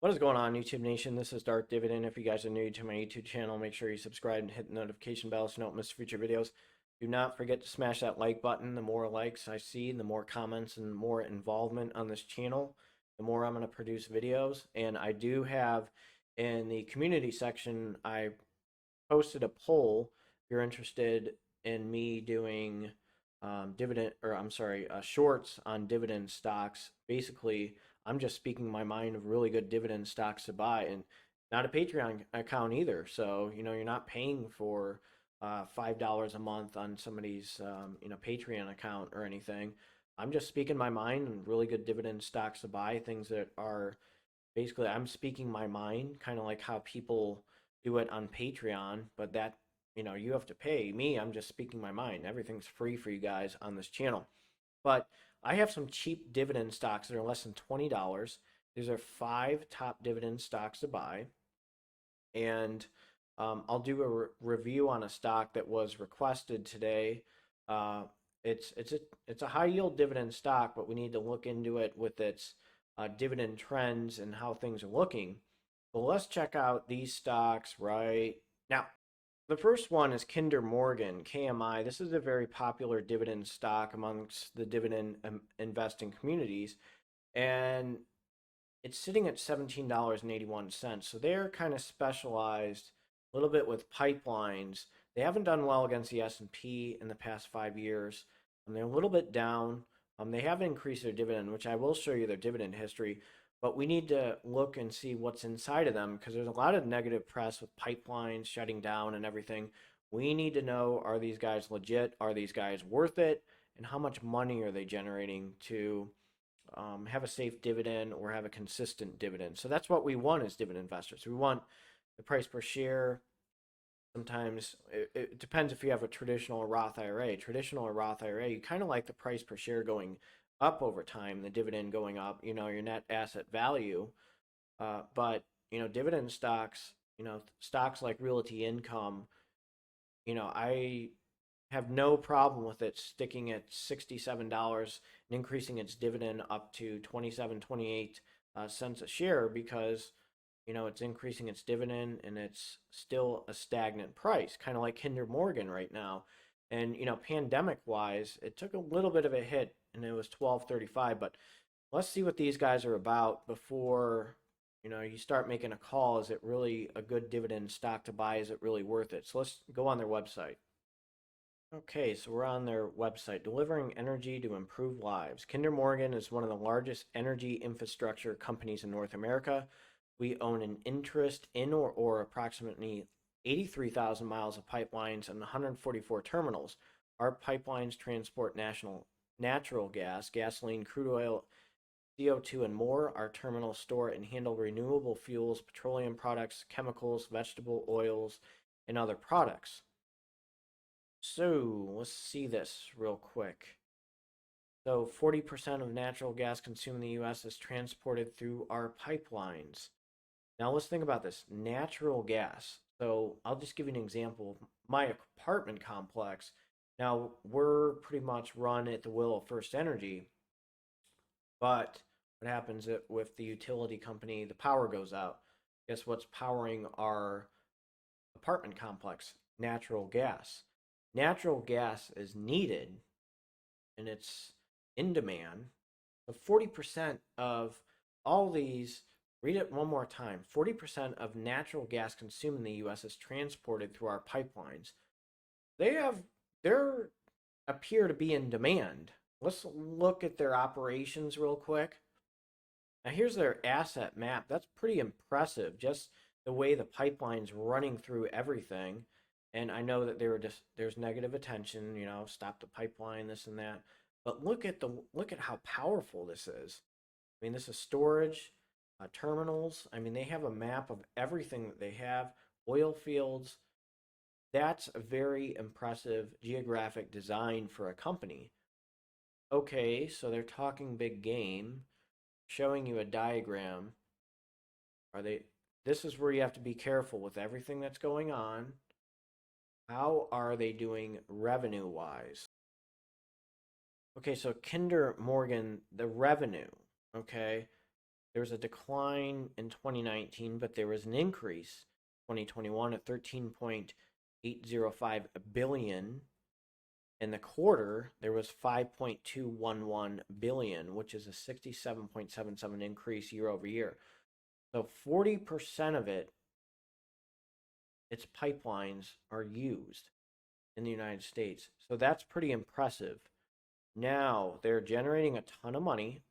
What is going on, YouTube Nation? This is Darth Dividend. If you guys are new to my YouTube channel, make sure you subscribe and hit the notification bell so you don't miss future videos. Do not forget to smash that like button. The more likes I see, the more comments and more involvement on this channel, the more I'm going to produce videos. And I do have in the community section, I posted a poll if you're interested in me doing shorts on dividend stocks. Basically, I'm just speaking my mind of really good dividend stocks to buy, and not a Patreon account either. So you're not paying for $5 a month on somebody's Patreon account or anything. I'm just speaking my mind and really good dividend stocks to buy, things that are basically I'm speaking my mind, kind of like how people do it on Patreon, but that you have to pay. Me, I'm just speaking my mind. Everything's free for you guys on this channel. But I have some cheap dividend stocks that are less than $20. These are 5 top dividend stocks to buy. And I'll do a review on a stock that was requested today. It's a high yield dividend stock, but we need to look into it with its dividend trends and how things are looking. But let's check out these stocks right now. The first one is Kinder Morgan, KMI. This is a very popular dividend stock amongst the dividend investing communities, and it's sitting at $17.81. So they're kind of specialized a little bit with pipelines. They haven't done well against the S&P in the past 5 years. They're a little bit down. They have increased their dividend, which I will show you their dividend history. But we need to look and see what's inside of them because there's a lot of negative press with pipelines shutting down and everything. We need to know, are these guys legit? Are these guys worth it? And how much money are they generating to have a safe dividend or have a consistent dividend? So that's what we want as dividend investors. We want the price per share. Sometimes it depends if you have a traditional or Roth IRA. Traditional or Roth IRA, you kind of like the price per share going up over time, the dividend going up, your net asset value. But, dividend stocks, stocks like Realty Income, I have no problem with it sticking at $67 and increasing its dividend up to 27, 28 cents a share because it's increasing its dividend and it's still a stagnant price, kind of like Kinder Morgan right now. And pandemic wise, it took a little bit of a hit and it was 12.35, but let's see what these guys are about before you start making a call. Is it really a good dividend stock to buy? Is it really worth it? So let's go on their website. Okay, so we're on their website, delivering energy to improve lives. Kinder Morgan is one of the largest energy infrastructure companies in North America. We own an interest in or approximately 83,000 miles of pipelines and 144 terminals. Our pipelines transport natural gas, gasoline, crude oil, CO2, and more. Our terminals store and handle renewable fuels, petroleum products, chemicals, vegetable oils, and other products. So let's see this real quick. So 40% of natural gas consumed in the U.S. is transported through our pipelines. Now let's think about this. Natural gas. So I'll just give you an example. My apartment complex, now we're pretty much run at the will of First Energy, but what happens with the utility company, the power goes out. Guess what's powering our apartment complex? Natural gas. Natural gas is needed and it's in demand. So 40% of all these, read it one more time, 40% of natural gas consumed in the U.S. is transported through our pipelines. They appear to be in demand. Let's look at their operations real quick. Now here's their asset map. That's pretty impressive, just the way the pipeline's running through everything. And I know that there's negative attention, stop the pipeline, this and that. But look at how powerful this is. I mean, this is storage, terminals. I mean, they have a map of everything that they have, oil fields. That's a very impressive geographic design for a company. Okay, so they're talking big game, showing you a diagram. This is where you have to be careful with everything that's going on. How are they doing revenue-wise? Okay, so Kinder Morgan, the revenue, okay? There was a decline in 2019, but there was an increase 2021 at 13.805 billion. In the quarter, there was 5.211 billion, which is a 67.77 increase year over year. So 40% of its pipelines are used in the United States. So that's pretty impressive. Now they're generating a ton of money,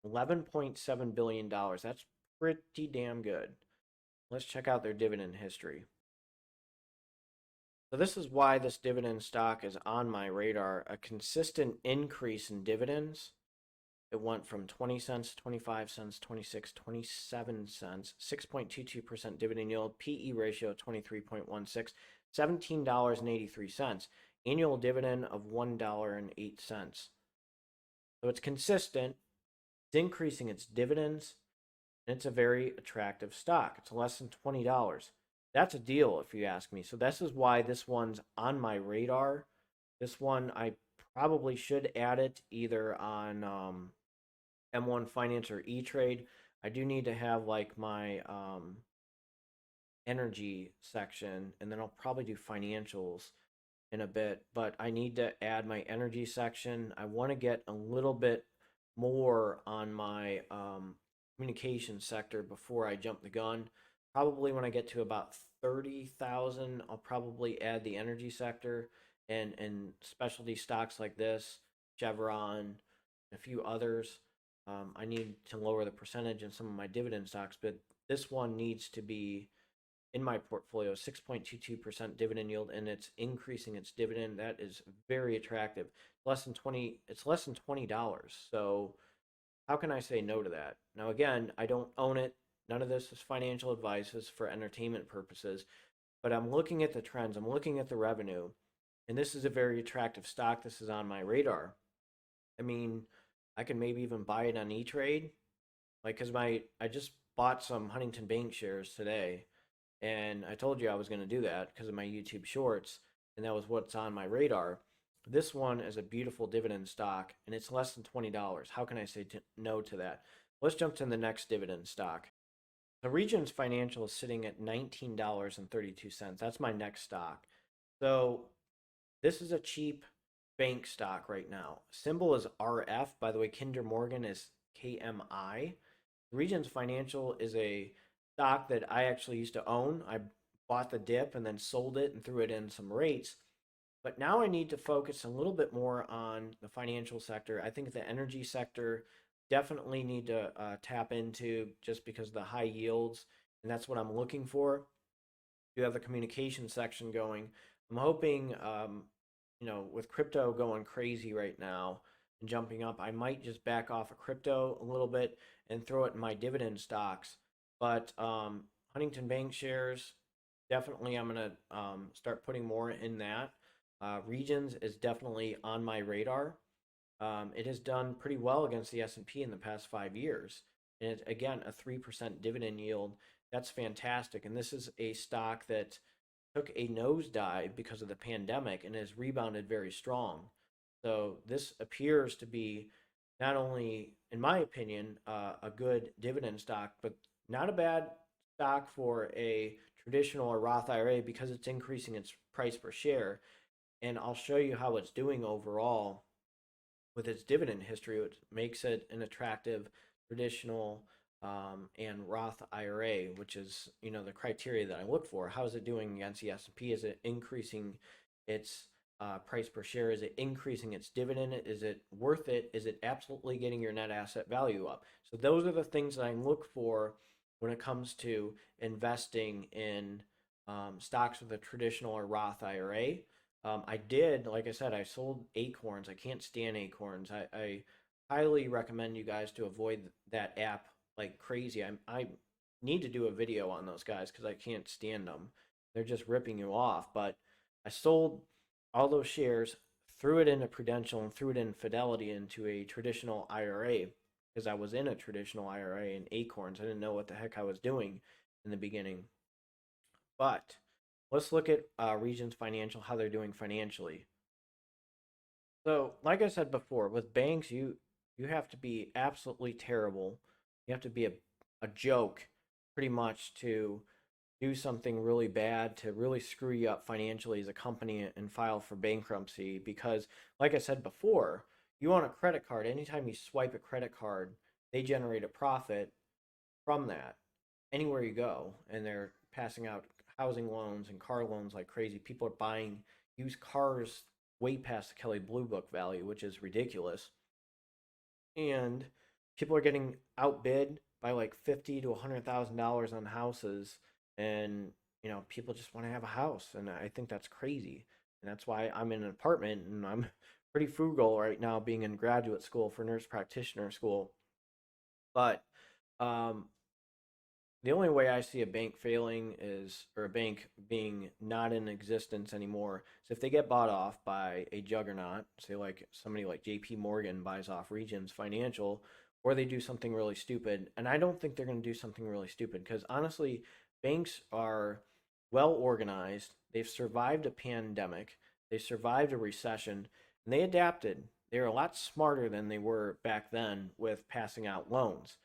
$11.7 billion. That's pretty damn good. Let's check out their dividend history. So this is why this dividend stock is on my radar. A consistent increase in dividends. It went from 20 cents, 25 cents, 26, 27 cents, 6.22% dividend yield, PE ratio 23.16, $17.83, annual dividend of $1.08. So it's consistent, it's increasing its dividends, and it's a very attractive stock. It's less than $20. That's a deal if you ask me. So this is why this one's on my radar. This one, I probably should add it either on M1 Finance or E-Trade. I do need to have like my energy section, and then I'll probably do financials in a bit, but I need to add my energy section. I want to get a little bit more on my communication sector before I jump the gun. Probably when I get to about 30,000, I'll probably add the energy sector and specialty stocks like this, Chevron, a few others. I need to lower the percentage in some of my dividend stocks, but this one needs to be in my portfolio, 6.22% dividend yield, and it's increasing its dividend. That is very attractive. It's less than $20. So how can I say no to that? Now again, I don't own it. None of this is financial advice. It's for entertainment purposes. But I'm looking at the trends, I'm looking at the revenue, and this is a very attractive stock. This is on my radar. I mean, I can maybe even buy it on E-Trade. Like, cause I just bought some Huntington Bank shares today, and I told you I was going to do that because of my YouTube shorts, and that was what's on my radar. This one is a beautiful dividend stock, and it's less than $20. How can I say no to that? Let's jump to the next dividend stock. The Regions Financial is sitting at $19.32. That's my next stock. So this is a cheap bank stock right now. Symbol is RF. By the way, Kinder Morgan is KMI. Regions Financial is a stock that I actually used to own. I bought the dip and then sold it and threw it in some rates. But now I need to focus a little bit more on the financial sector. I think the energy sector definitely need to tap into just because of the high yields, and that's what I'm looking for. You have the communication section going. I'm hoping, with crypto going crazy right now and jumping up, I might just back off of crypto a little bit and throw it in my dividend stocks. But Huntington Bank shares, definitely I'm going to start putting more in that. Regions is definitely on my radar. It has done pretty well against the S&P in the past 5 years. And it's, again, a 3% dividend yield. That's fantastic. And this is a stock that took a nosedive because of the pandemic and has rebounded very strong. So this appears to be not only, in my opinion, a good dividend stock, but not a bad stock for a traditional or Roth IRA because it's increasing its price per share. And I'll show you how it's doing overall with its dividend history, which makes it an attractive traditional and Roth IRA, which is the criteria that I look for. How is it doing against the S&P? Is it increasing its price per share? Is it increasing its dividend? Is it worth it? Is it absolutely getting your net asset value up? So those are the things that I look for when it comes to investing in stocks with a traditional or Roth IRA. I did, like I said, I sold Acorns. I can't stand Acorns. I highly recommend you guys to avoid that app like crazy. I need to do a video on those guys because I can't stand them. They're just ripping you off. But I sold all those shares, threw it into Prudential, and threw it in Fidelity into a traditional IRA because I was in a traditional IRA in Acorns. I didn't know what the heck I was doing in the beginning. But let's look at Regions Financial, how they're doing financially. So, like I said before, with banks, you have to be absolutely terrible You have to be a joke pretty much to do something really bad to really screw you up financially as a company and file for bankruptcy. Because, like I said before, you own a credit card. Anytime you swipe a credit card, they generate a profit from that anywhere you go. And they're passing out housing loans and car loans like crazy. People are buying used cars way past the Kelly Blue Book value, which is ridiculous. And people are getting outbid by like 50 to $100,000 on houses, and people just want to have a house, and I think that's crazy. And that's why I'm in an apartment, and I'm pretty frugal right now, being in graduate school for nurse practitioner school. But um, the only way I see a bank failing is, or a bank being not in existence anymore, is if they get bought off by a juggernaut, say like somebody like JP Morgan buys off Regions Financial, or they do something really stupid. And I don't think they're going to do something really stupid, because honestly, banks are well organized. They've survived a pandemic, they survived a recession, and they adapted. They're a lot smarter than they were back then with passing out loans.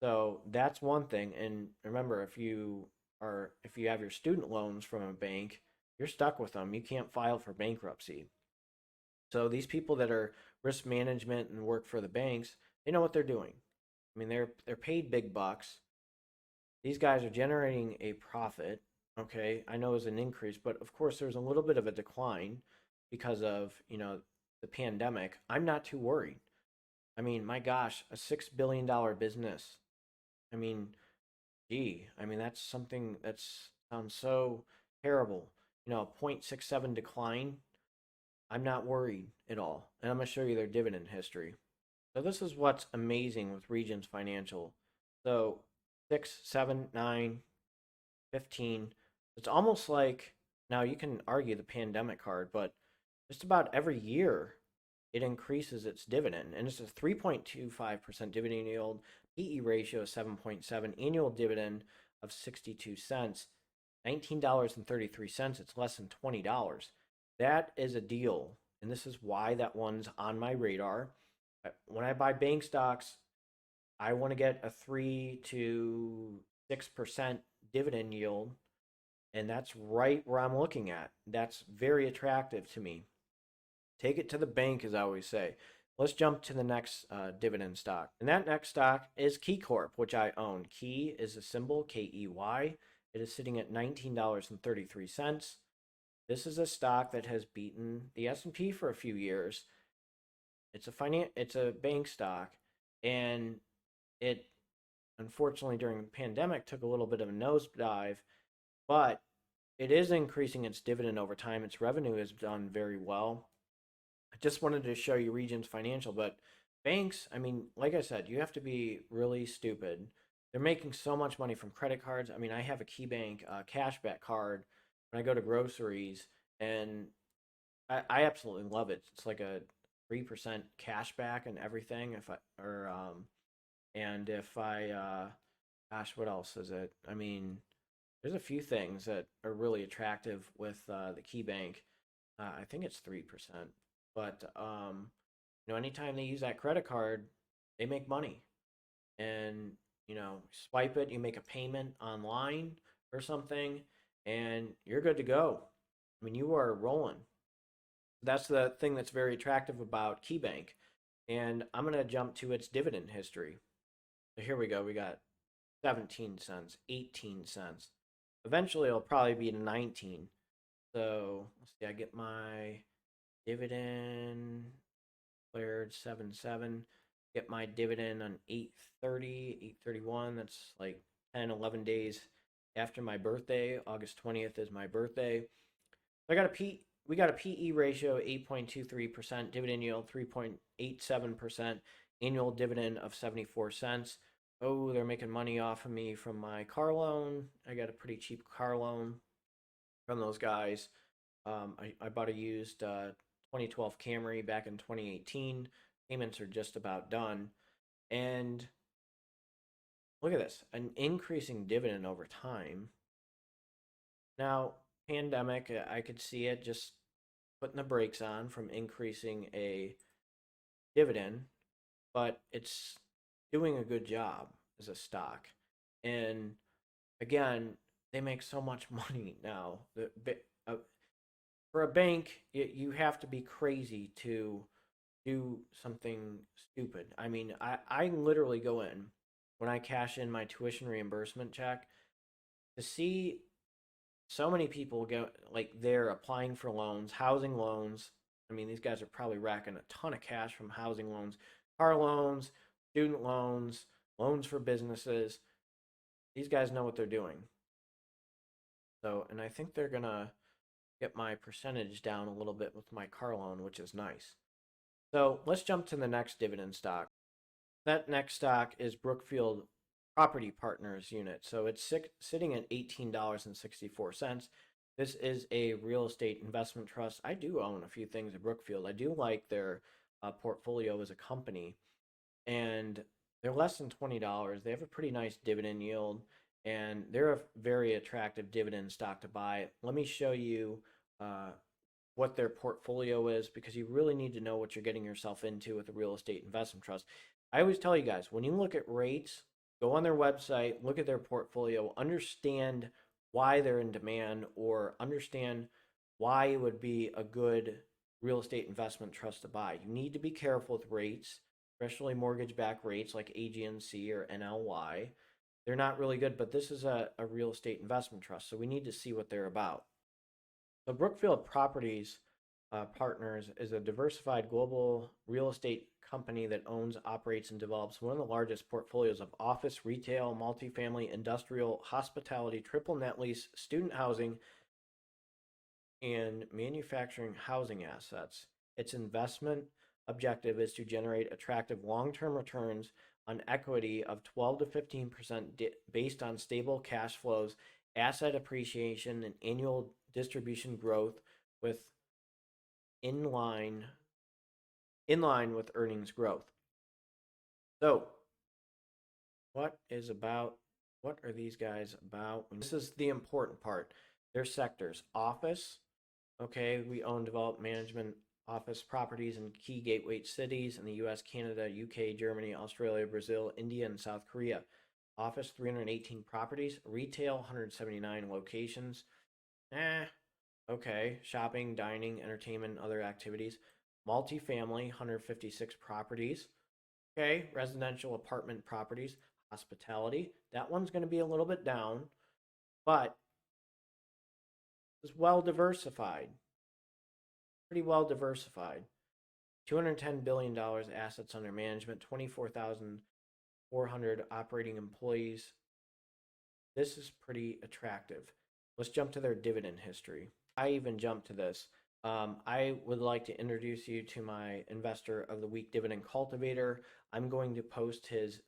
So that's one thing. And remember, if you have your student loans from a bank, you're stuck with them. You can't file for bankruptcy. So these people that are risk management and work for the banks, they know what they're doing. I mean, they're paid big bucks. These guys are generating a profit. Okay, I know it's an increase, but of course there's a little bit of a decline because of the pandemic. I'm not too worried. I mean, my gosh, a $6 billion business. I mean, gee, I mean, that's something that sounds so terrible. 0.67 decline. I'm not worried at all. And I'm going to show you their dividend history. So this is what's amazing with Regions Financial. So 6, 7, 9, 15. It's almost like, now you can argue the pandemic card, but just about every year it increases its dividend. And it's a 3.25% dividend yield, PE ratio of 7.7, annual dividend of 62 cents, $19.33. It's less than $20. That is a deal. And this is why that one's on my radar. When I buy bank stocks, I want to get a 3 to 6% dividend yield. And that's right where I'm looking at. That's very attractive to me. Take it to the bank, as I always say. Let's jump to the next dividend stock. And that next stock is KeyCorp, which I own. Key is a symbol, KEY. It is sitting at $19.33. This is a stock that has beaten the S&P for a few years. It's a bank stock, and it unfortunately during the pandemic took a little bit of a nosedive, but it is increasing its dividend over time. Its revenue has done very well. I just wanted to show you Regions Financial, but banks, I mean, like I said, you have to be really stupid. They're making so much money from credit cards. I mean, I have a KeyBank cashback card when I go to groceries, and I absolutely love it. It's like a 3% cashback and everything. If I or and if I gosh, what else is it? I mean, there's a few things that are really attractive with the KeyBank. I think it's 3%. But anytime they use that credit card, they make money. And swipe it, you make a payment online or something, and you're good to go. I mean, you are rolling. That's the thing that's very attractive about KeyBank. And I'm going to jump to its dividend history. So here we go. We got 17 cents, 18 cents. Eventually, it'll probably be 19. So let's see, I get my dividend declared 7.7. Get my dividend on 8/30, 8/31. That's like 10, 11 days after my birthday. August 20th is my birthday. I got we got a PE ratio 8.23%, dividend yield 3.87%, annual dividend of 74 cents. Oh, they're making money off of me from my car loan. I got a pretty cheap car loan from those guys. I bought a used 2012 Camry back in 2018. Payments are just about done. And look at this, an increasing dividend over time. Now, pandemic, I could see it just putting the brakes on from increasing a dividend, but it's doing a good job. as a stock. And again, they make so much money now. For a bank, you have to be crazy to do something stupid. I mean, I literally go in when I cash in my tuition reimbursement check to see so many people go like they're applying for loans, housing loans. I mean, these guys are probably racking a ton of cash from housing loans, car loans, student loans, loans for businesses. These guys know what they're doing. So, and I think they're gonna get my percentage down a little bit with my car loan, which is nice. So let's jump to the next dividend stock. That next stock is Brookfield Property Partners unit. So it's sitting at $18.64. This is a real estate investment trust. I do own a few things at Brookfield. I do like their portfolio as a company, and they're less than $20. They have a pretty nice dividend yield, and they're a very attractive dividend stock to buy. Let me show you what their portfolio is, because you really need to know what you're getting yourself into with a real estate investment trust. I always tell you guys, when you look at rates, go on their website, look at their portfolio, understand why they're in demand, or understand why it would be a good real estate investment trust to buy. You need to be careful with rates, especially mortgage-backed rates like AGNC or NLY. They're not really good, but this is a real estate investment trust, so we need to see what they're about. So Brookfield Properties Partners is a diversified global real estate company that owns, operates, and develops one of the largest portfolios of office, retail, multifamily, industrial, hospitality, triple net lease, student housing, and manufacturing housing assets. Its investment objective is to generate attractive long-term returns on equity of 12 to 15% based on stable cash flows, asset appreciation, and annual distribution growth with in line with earnings growth. So, what are these guys about? This is the important part. Their sectors: office. Okay, we own, develop, management office properties in key gateway cities in the US, Canada, UK, Germany, Australia, Brazil, India, and South Korea. Office, 318 properties. Retail, 179 locations. Okay. Shopping, dining, entertainment, other activities. Multifamily, 156 properties. Okay. Residential apartment properties. Hospitality. That one's going to be a little bit down, but it's well diversified. Pretty well diversified. $210 billion assets under management, 24,400 operating employees. This is pretty attractive. Let's jump to their dividend history. I even jumped to this. I would like to introduce you to my Investor of the Week Dividend Cultivator. I'm going to post his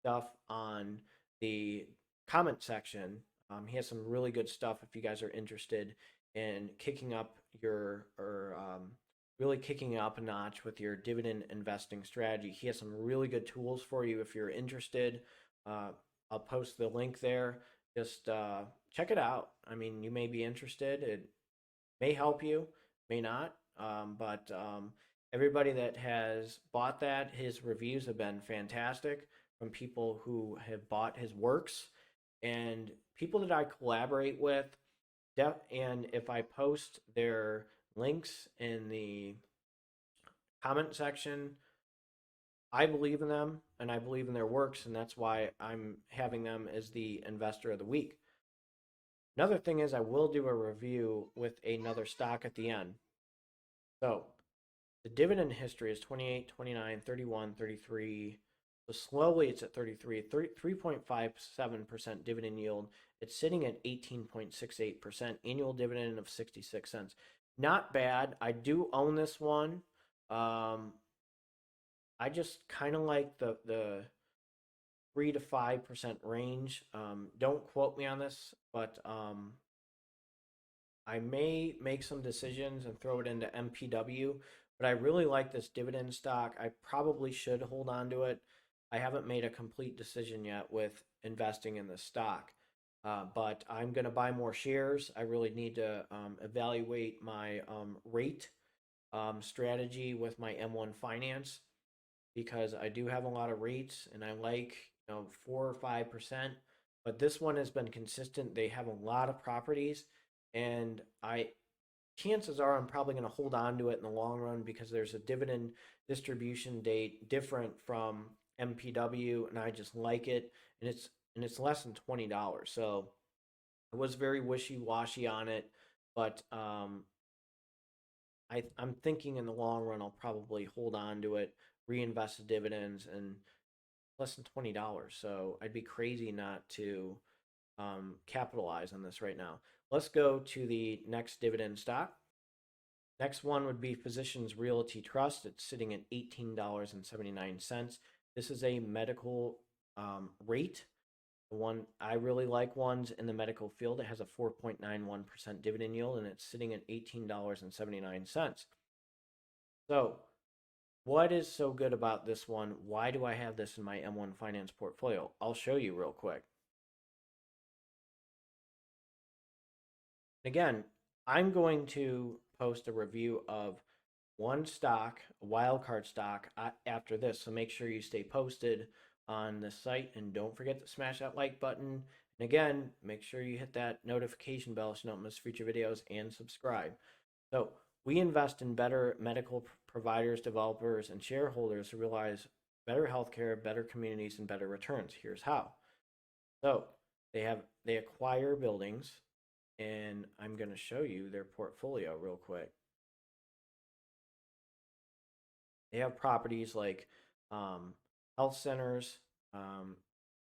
stuff on the comment section. He has some really good stuff if you guys are interested in kicking up really kicking up a notch with your dividend investing strategy. He has some really good tools for you if you're interested. I'll post the link there. Just check it out. I mean, you may be interested. It may help you, may not. But everybody that has bought that, his reviews have been fantastic from people who have bought his works and people that I collaborate with. And if I post their links in the comment section, I believe in them and I believe in their works, and that's why I'm having them as the Investor of the Week. Another thing is I will do a review with another stock at the end. So the dividend history is 28, 29, 31, 33. So slowly it's at 33, 3.57% dividend yield. It's sitting at 18.68%, annual dividend of 66 cents. Not bad. I do own this one. I just kind of like the 3 to 5% range. Don't quote me on this, but I may make some decisions and throw it into MPW. But I really like this dividend stock. I probably should hold on to it. I haven't made a complete decision yet with investing in the stock. But I'm going to buy more shares. I really need to evaluate my rate strategy with my M1 Finance, because I do have a lot of rates and I like 4 or 5%, but this one has been consistent. They have a lot of properties, and chances are I'm probably going to hold on to it in the long run because there's a dividend distribution date different from MPW, and I just like it, and it's less than $20. So I was very wishy-washy on it, but I'm thinking in the long run I'll probably hold on to it, reinvest the dividends, and less than $20. So I'd be crazy not to capitalize on this right now. Let's go to the next dividend stock. Next one would be Physicians Realty Trust. It's sitting at $18.79. This is a medical rate. The one I really like ones in the medical field. It has a 4.91% dividend yield, and it's sitting at $18.79. So, what is so good about this one? Why do I have this in my M1 Finance portfolio? I'll show you real quick. Again, I'm going to post a review of one stock, a wildcard stock, after this. So make sure you stay posted on the site, and don't forget to smash that like button. And again, make sure you hit that notification bell so you don't miss future videos, and subscribe. So we invest in better medical providers, developers, and shareholders to realize better healthcare, better communities, and better returns. Here's how. So they acquire buildings, and I'm going to show you their portfolio real quick. They have properties like health centers,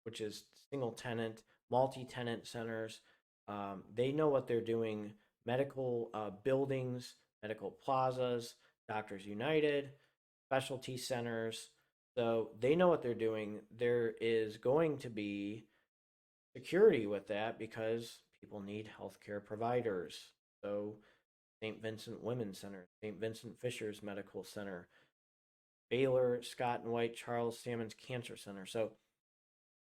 which is single tenant, multi-tenant centers. They know what they're doing. Medical buildings, medical plazas, Doctors United, specialty centers. So they know what they're doing. There is going to be security with that because people need healthcare providers. So St. Vincent Women's Center, St. Vincent Fisher's Medical Center, Baylor, Scott and White, Charles Salmons Cancer Center. So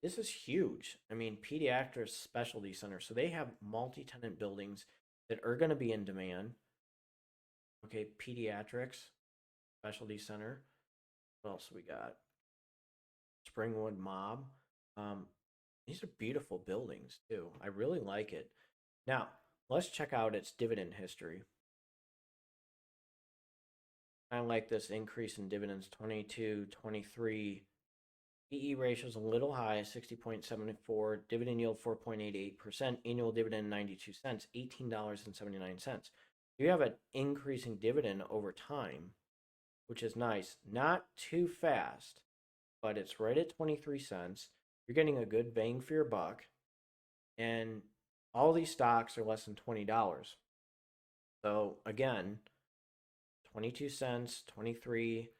this is huge. I mean, pediatrics specialty center. So they have multi-tenant buildings that are going to be in demand. Okay, pediatrics specialty center. What else we got? Springwood Mob. These are beautiful buildings too. I really like it. Now, let's check out its dividend history. I like this increase in dividends, 22, 23. PE ratio is a little high, 60.74. Dividend yield, 4.88%. Annual dividend, 92 cents, $18.79. You have an increasing dividend over time, which is nice. Not too fast, but it's right at 23 cents. You're getting a good bang for your buck. And all these stocks are less than $20. So again, 22 cents, 23,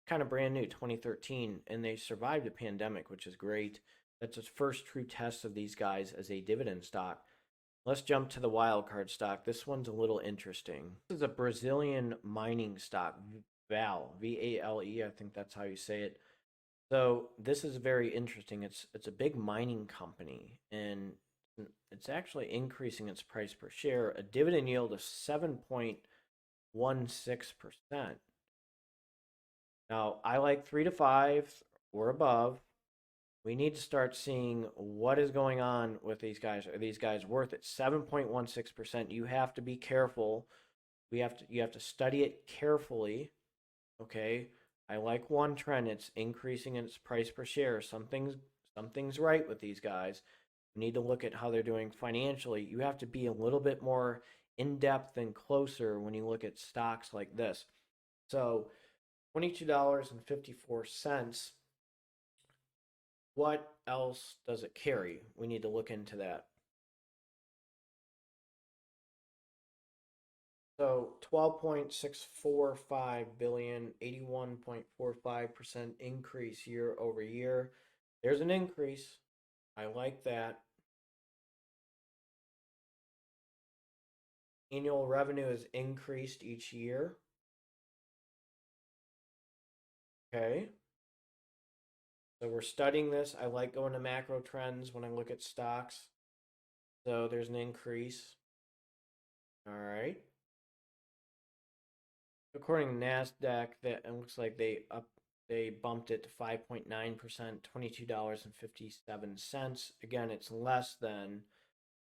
kind of brand new, 2013, and they survived a pandemic, which is great. That's the first true test of these guys as a dividend stock. Let's jump to the wild card stock. This one's a little interesting. This is a Brazilian mining stock, Vale, V-A-L-E, I think that's how you say it. So this is very interesting. It's a big mining company, and it's actually increasing its price per share, a dividend yield of 7.16%. Now, I like 3 to 5 or above. We need to start seeing what is going on with these guys. Are these guys worth it? 7.16%. You have to be careful. You have to study it carefully. Okay? I like one trend. It's increasing its price per share. Something's right with these guys. You need to look at how they're doing financially. You have to be a little bit more in-depth and closer when you look at stocks like this. So, $22.54. What else does it carry? We need to look into that. So 12.645 billion, 81.45% increase year over year. There's an increase. I like that. Annual revenue is increased each year. Okay. So we're studying this. I like going to macro trends when I look at stocks. So there's an increase. All right. According to NASDAQ, that it looks like they they bumped it to 5.9%, $22.57. Again, it's less than,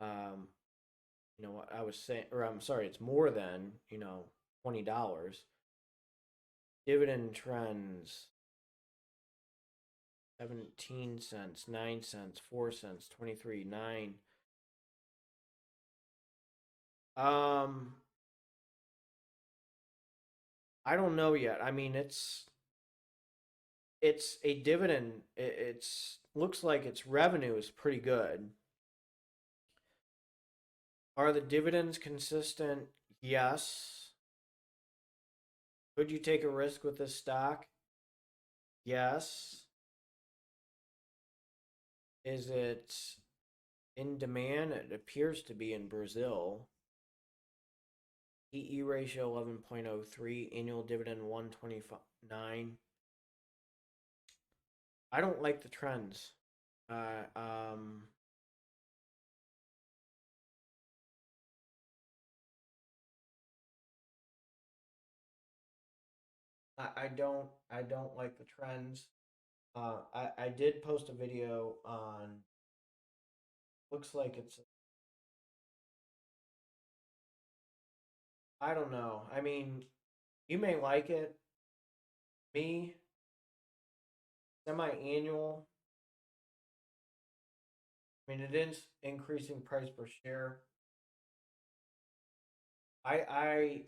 what I was saying, or I'm sorry, it's more than, $20. Dividend trends, 17 cents, 9 cents, 4 cents, 23, 9. I don't know yet. I mean, it's a dividend. It's looks like its revenue is pretty good. Are the dividends consistent? Yes. Could you take a risk with this stock? Yes. Is it in demand? It appears to be in Brazil. PE ratio 11.03, annual dividend 129. I don't like the trends. I don't like the trends. I did post a video on. Looks like it's. I don't know. I mean, you may like it. Me, semi-annual. I mean, it is increasing price per share. I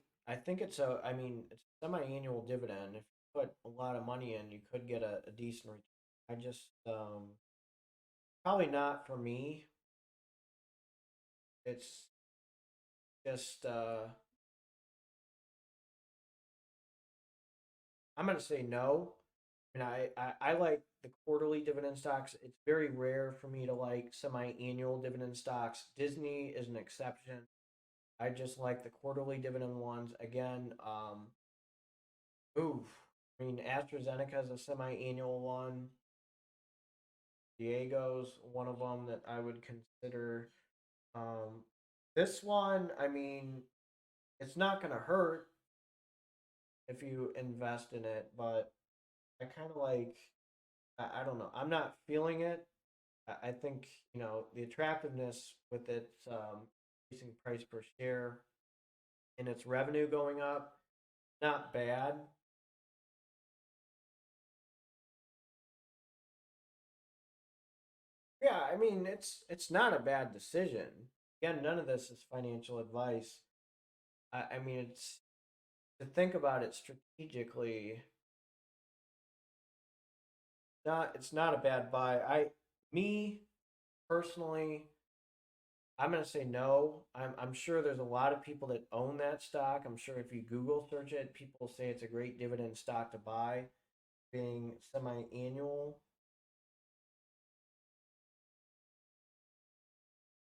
think it's a. I mean, it's a semi-annual dividend. If you put a lot of money in, you could get a decent return. I just probably not for me. It's just I'm gonna say no. And I like the quarterly dividend stocks. It's very rare for me to like semi-annual dividend stocks. Disney is an exception. I just like the quarterly dividend ones. Again, oof. I mean, AstraZeneca is a semi-annual one. Diego's one of them that I would consider. Um, this one, I mean, it's not going to hurt if you invest in it, but I kind of like, I don't know. I'm not feeling it. I think, the attractiveness with its increasing price per share and its revenue going up, not bad. Yeah, I mean, it's not a bad decision. Again, none of this is financial advice. I mean, it's to think about it strategically. It's not a bad buy. Me personally, I'm gonna say no. I'm sure there's a lot of people that own that stock. I'm sure if you Google search it, people say it's a great dividend stock to buy, being semi-annual.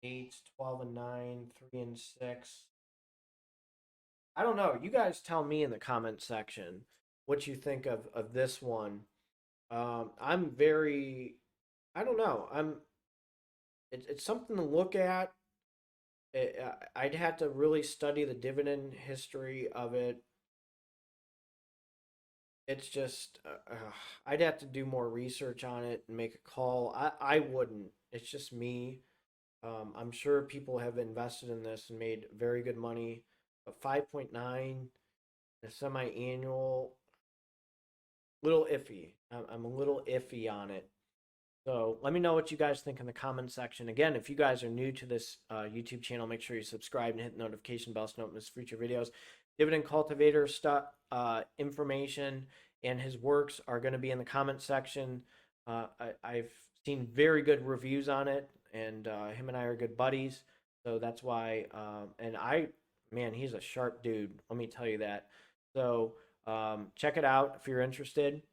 8, 12, and 9, 3 and 6. I don't know. You guys tell me in the comment section what you think of this one. I'm very, I don't know. It's something to look at. I'd have to really study the dividend history of it. It's just, I'd have to do more research on it and make a call. I wouldn't. It's just me. I'm sure people have invested in this and made very good money. But 5.9, a semi-annual, little iffy. I'm a little iffy on it. So let me know what you guys think in the comment section. Again, if you guys are new to this YouTube channel, make sure you subscribe and hit the notification bell so you don't miss future videos. Dividend cultivator stuff, information, and his works are going to be in the comment section. I've seen very good reviews on it, and him and I are good buddies. So that's why, man, he's a sharp dude. Let me tell you that. So check it out if you're interested.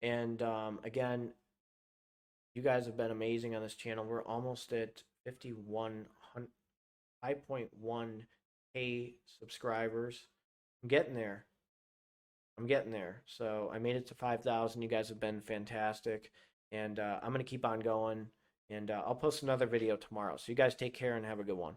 And again, you guys have been amazing on this channel. We're almost at 5.1K subscribers. I'm getting there. So I made it to 5,000. You guys have been fantastic. And I'm going to keep on going. And I'll post another video tomorrow. So you guys take care and have a good one.